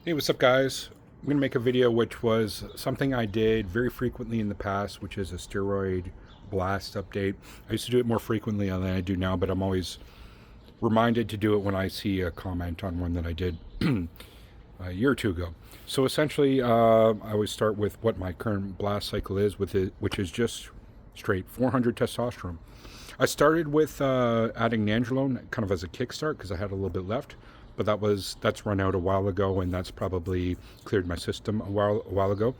Hey, what's up, guys? I'm going to make a video which was something I did very frequently in the past, which is a steroid blast update. I used to do it more frequently than I do now, but I'm always reminded to do it when I see a comment on one that I did a year or two ago. So essentially, I always start with what my current blast cycle is, with it, which is just straight 400 testosterone. I started with adding nandrolone kind of as a kickstart because I had a little bit left, but that's run out a while ago, and that's probably cleared my system a while ago.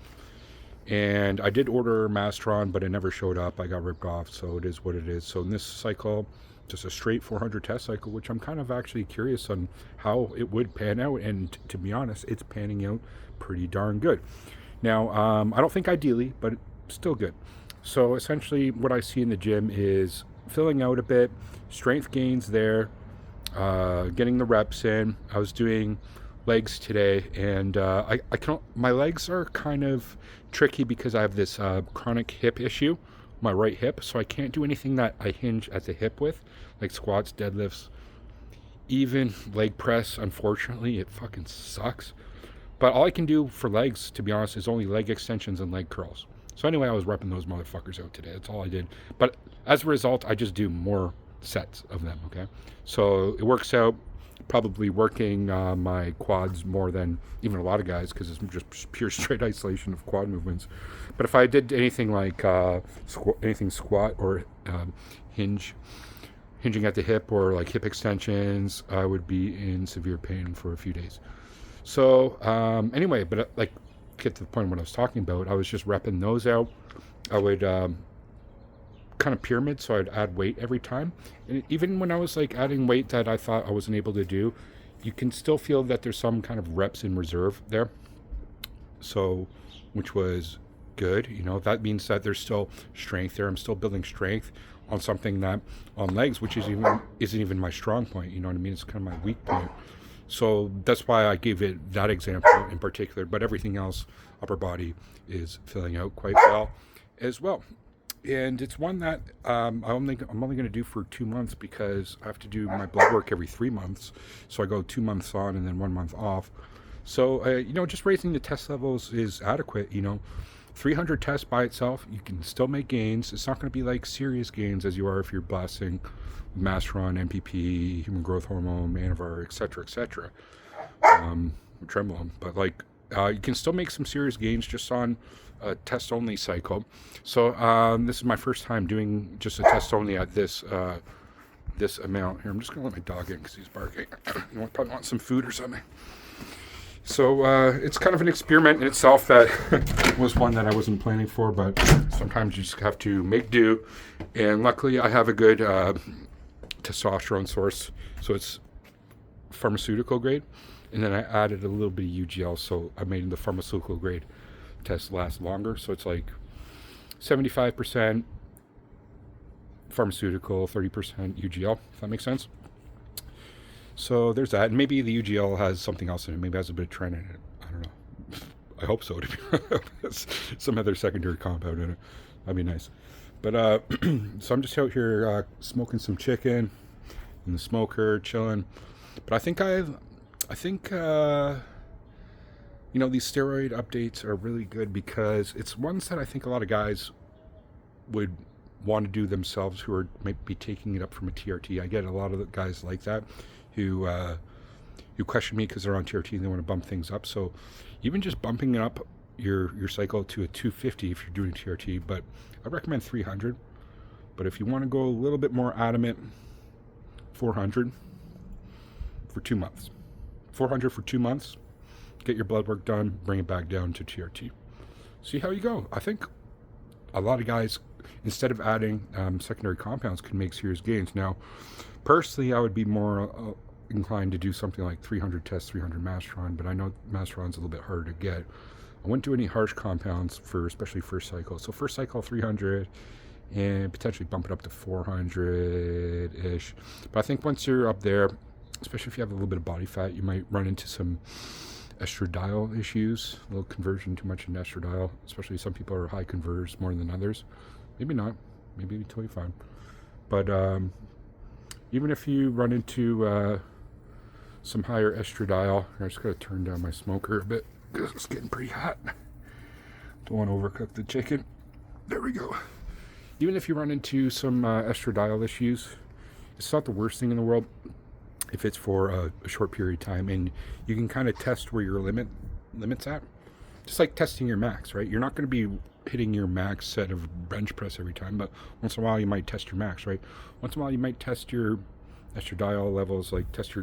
And I did order Mastron, but it never showed up. I got ripped off, so it is what it is. So in this cycle, just a straight 400 test cycle, which I'm kind of actually curious on how it would pan out. And to be honest, it's panning out pretty darn good. Now, I don't think ideally, but still good. So essentially, what I see in the gym is filling out a bit, strength gains there, getting the reps in. I was doing legs today, and I can't. My legs are kind of tricky because I have this chronic hip issue, my right hip, so I can't do anything that I hinge at the hip with, like squats, deadlifts, even leg press. Unfortunately, it fucking sucks. But all I can do for legs, to be honest, is only leg extensions and leg curls. So anyway, I was repping those motherfuckers out today. That's all I did. But as a result, I just do more sets of them. Okay, so it works out. Probably working my quads more than even a lot of guys because it's just pure straight isolation of quad movements. But if I did anything like anything squat or hinging at the hip or like hip extensions, I would be in severe pain for a few days. So anyway, but like get to the point of what I was talking about, I was just repping those out. I would kind of pyramid, so I'd add weight every time. And even when I was like adding weight that I thought I wasn't able to do, you can still feel that there's some kind of reps in reserve there. So, which was good. That means that there's still strength there. I'm still building strength on something that on legs, which isn't even my strong point. You know what I mean? It's kind of my weak point. So that's why I gave it that example in particular. But everything else, upper body, is filling out quite well as well. And it's one that I'm only going to do for 2 months because I have to do my blood work every 3 months. So I go 2 months on and then 1 month off. So just raising the test levels is adequate. 300 tests by itself, you can still make gains. It's not going to be like serious gains as you are if you're blasting Masteron, NPP, human growth hormone, Anavar, etc., Trembolone. But like you can still make some serious gains just on a test only cycle. So this is my first time doing just a test only at this amount. Here, I'm just gonna let my dog in because he's barking. Probably want some food or something. So it's kind of an experiment in itself that was one that I wasn't planning for, but sometimes you just have to make do. And luckily I have a good testosterone source, so it's pharmaceutical grade. And then I added a little bit of UGL, so I made the pharmaceutical grade test last longer. So it's like 75% pharmaceutical, 30% UGL, if that makes sense. So there's that. And maybe the UGL has something else in it. Maybe it has a bit of tren in it. I don't know. I hope so. Some other secondary compound in it. That'd be nice. But so I'm just out here smoking some chicken in the smoker, chilling. But I think these steroid updates are really good because it's ones that I think a lot of guys would want to do themselves who are maybe taking it up from a TRT. I get a lot of the guys like that who question me because they're on TRT and they want to bump things up. So even just bumping up your cycle to a 250 if you're doing TRT, but I recommend 300. But if you want to go a little bit more adamant, 400 for 2 months. 400 for 2 months. Get your blood work done, bring it back down to TRT. See how you go. I think a lot of guys, instead of adding secondary compounds, can make serious gains. Now, personally, I would be more inclined to do something like 300 tests, 300 Masteron, but I know Masteron's a little bit harder to get. I wouldn't do any harsh compounds for especially first cycle. So first cycle 300 and potentially bump it up to 400-ish. But I think once you're up there, especially if you have a little bit of body fat, you might run into some estradiol issues, a little conversion too much in estradiol, especially some people are high converters more than others. Maybe not, maybe totally fine. But even if you run into some higher estradiol. I just gotta turn down my smoker a bit because it's getting pretty hot. Don't want to overcook the chicken. There we go. Even if you run into some estradiol issues, it's not the worst thing in the world if it's for a short period of time, and you can kind of test where your limits at. Just like testing your max, right? You're not going to be hitting your max set of bench press every time, but once in a while you might test your max, right? Once in a while you might test your estradiol levels, like test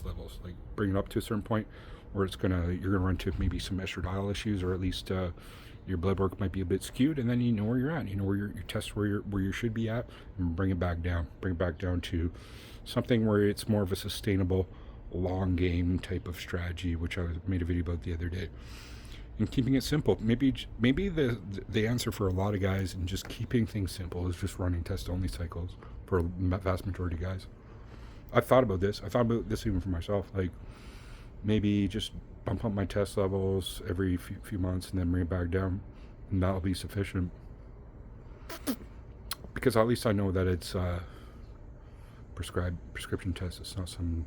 levels, like bring it up to a certain point where you're gonna run into maybe some estradiol issues, or at least your blood work might be a bit skewed, and then you know where you're at. You know where you test where you should be at, and bring it back down to something where it's more of a sustainable, long game type of strategy, which I made a video about the other day. And keeping it simple. Maybe the answer for a lot of guys in just keeping things simple is just running test only cycles for a vast majority of guys. I've thought about this. I thought about this even for myself. Like maybe just bump up my test levels every few months and then bring it back down, and that'll be sufficient. Because at least I know that it's prescription test. It's not some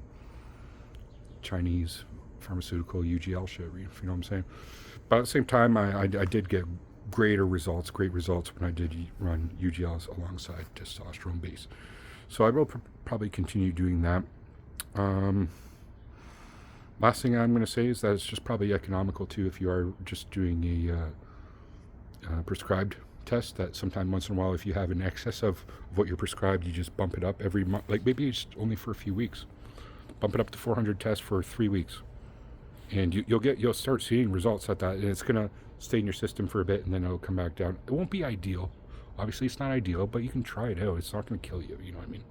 Chinese pharmaceutical UGL shit, if you know what I'm saying. But at the same time, I did get great results when I did run UGLs alongside testosterone base. So I will probably continue doing that. Last thing I'm going to say is that it's just probably economical too if you are just doing a prescribed test, that sometime once in a while, if you have an excess of what you're prescribed, you just bump it up every month, like maybe it's only for a few weeks. Bump it up to 400 tests for 3 weeks. And you'll start seeing results at that, and it's going to stay in your system for a bit, and then it'll come back down. It won't be ideal. Obviously, it's not ideal, but you can try it out. It's not going to kill you, you know what I mean?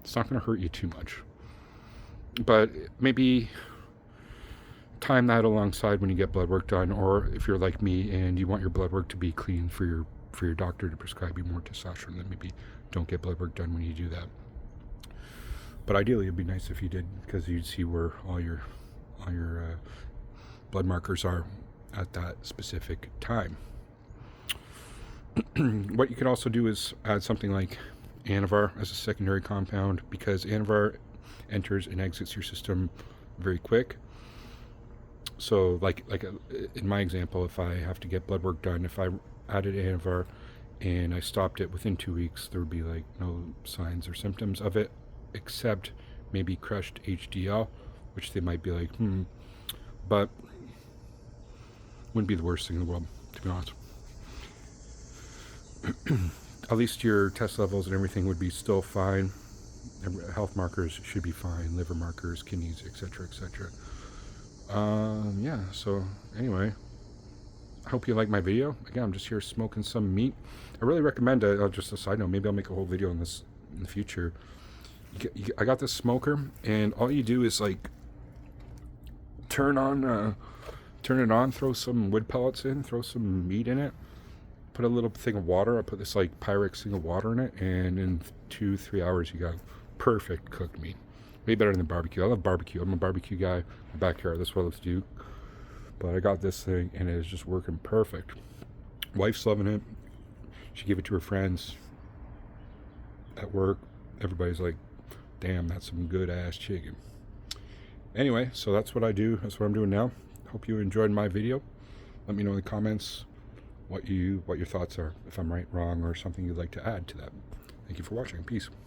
It's not going to hurt you too much. But maybe time that alongside when you get blood work done, or if you're like me and you want your blood work to be clean for your doctor to prescribe you more testosterone, then maybe don't get blood work done when you do that. But ideally, it'd be nice if you did, because you'd see where all your blood markers are at that specific time. What you could also do is add something like Anavar as a secondary compound, because Anavar enters and exits your system very quick. So like in my example, if I have to get blood work done, if I added Anavar and I stopped it within 2 weeks, there would be like no signs or symptoms of it, except maybe crushed HDL, which they might be like, but wouldn't be the worst thing in the world, to be honest. At least your test levels and everything would be still fine. Health markers should be fine, liver markers, kidneys, etc., etc. Yeah, so anyway, I hope you like my video. Again, I'm just here smoking some meat. I really recommend it. Just a side note, maybe I'll make a whole video on this in the future. I got this smoker, and all you do is like turn it on, throw some wood pellets in, throw some meat in it, put a little thing of water. I put this like Pyrex thing of water in it, and in 2-3 hours you got perfect cooked meat. Way better than barbecue. I love barbecue. I'm a barbecue guy. My backyard, that's what I love to do. But I got this thing, and it is just working perfect. Wife's loving it. She gave it to her friends at work. Everybody's like, damn, that's some good ass chicken. Anyway, so that's what I do. That's what I'm doing now. Hope you enjoyed my video. Let me know in the comments what your thoughts are, if I'm right, wrong, or something you'd like to add to that. Thank you for watching. Peace.